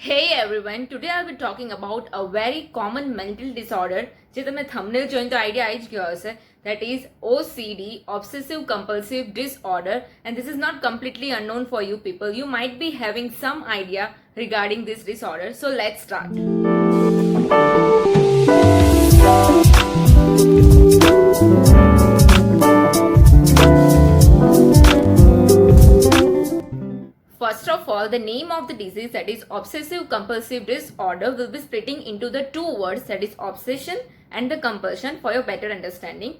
Hey everyone, today I'll be talking about a very common mental disorder જે તમે thumbnail જોઈને તો idea આવી જ ગયો હશે. That is OCD, Obsessive Compulsive Disorder, and this is not completely unknown for you people. You might be having some idea regarding this disorder. So let's start. First of all, the name of the disease, that is obsessive compulsive disorder, will be splitting into the two words, that is obsession and the compulsion, for your better understanding.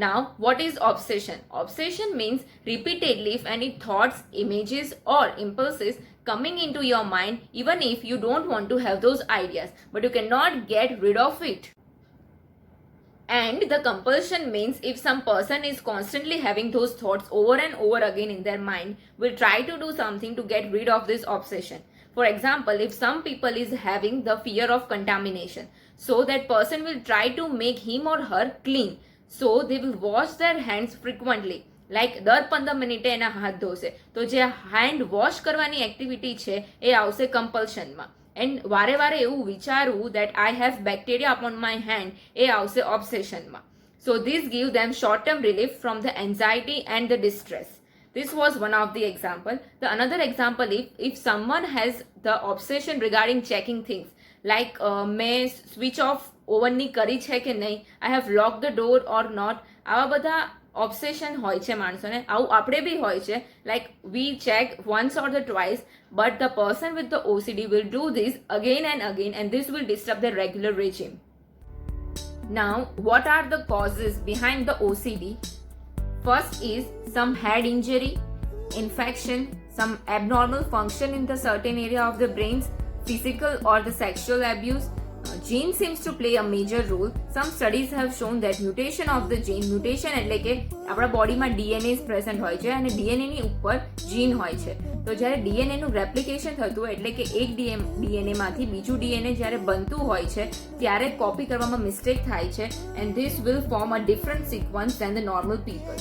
Now, what is obsession? Obsession means repeatedly if any thoughts, images or impulses coming into your mind, even if you don't want to have those ideas, but you cannot get rid of it. And the compulsion means if some person is constantly having those thoughts over and over again in their mind, will try to do something to get rid of this obsession. For example, if some people is having the fear of contamination, so that person will try to make him or her clean. So they will wash their hands frequently. Like દર 15 મિનિટે એના હાથ ધોશે. તો જે hand wash કરવાની activity છે એ આવશે કમ્પલ્શનમાં. And વારે વારે એવું વિચારવું that I have bacteria upon my hand એ આવશે ઓબ્સેશનમાં. So this give them short term relief from the anxiety and the distress. This was one of the example. The another example, if someone has the obsession regarding checking things, like મેં switch off ઓવનની કરી છે કે નહીં, I have locked the door or not, આવા બધા obsession હોય છે માણસોને. આવું આપણે બી હોય છે, like we check once or the twice, but the person with the OCD will do this again and again, and this will disturb their regular regime. Now, what are the causes behind the OCD? First is some head injury, infection, some abnormal function in the certain area of the brains, physical or the sexual abuse. Gene seems to play a major role. Some studies have shown that mutation of the gene, mutation એટલે કે આપણા બોડીમાં DNA present હોય છે અને ડીએનએની ઉપર જીન હોય છે. તો જ્યારે ડીએનએનું રેપ્લિકેશન થતું હોય એટલે કે એક ડીએનએમાંથી બીજું ડીએનએ જ્યારે બનતું હોય છે ત્યારે કોપી કરવામાં મિસ્ટેક થાય છે, and this will form a different sequence than the normal people.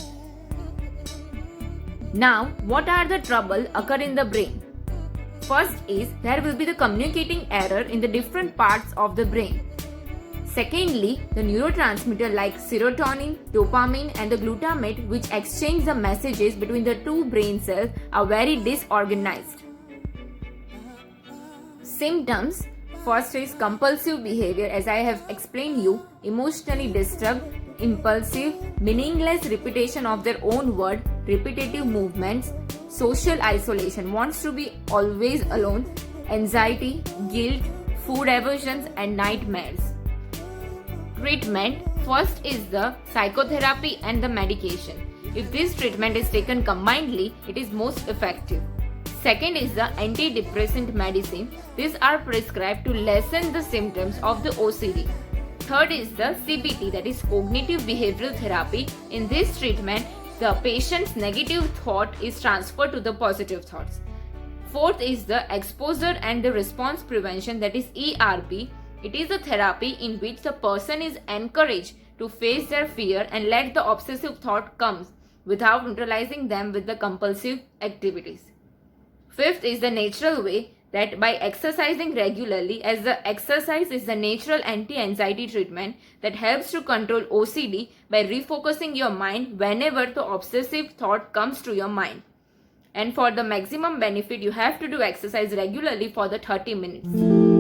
Now, what are the trouble occur in the brain? First is there will be the communicating error in the different parts of the brain. Secondly, the neurotransmitter like serotonin, dopamine and the glutamate, which exchange the messages between the two brain cells, are very disorganized. Symptoms. First is compulsive behavior, as I have explained you, emotionally disturbed, impulsive, meaningless repetition of their own word, repetitive movements, social isolation, wants to be always alone, anxiety, guilt, food aversions and nightmares. Treatment. First is the psychotherapy and the medication. If this treatment is taken combinedly, it is most effective. Second is the antidepressant medicine. These are prescribed to lessen the symptoms of the OCD. Third is the CBT, that is cognitive behavioral therapy. In this treatment, the patient's negative thought is transferred to the positive thoughts. Fourth is the exposure and the response prevention, that is ERP. It is a therapy in which the person is encouraged to face their fear and let the obsessive thought come without neutralizing them with the compulsive activities. Fifth is the natural way, that by exercising regularly, as the exercise is the natural anti-anxiety treatment that helps to control OCD by refocusing your mind whenever the obsessive thought comes to your mind. And for the maximum benefit, you have to do exercise regularly for the 30 minutes.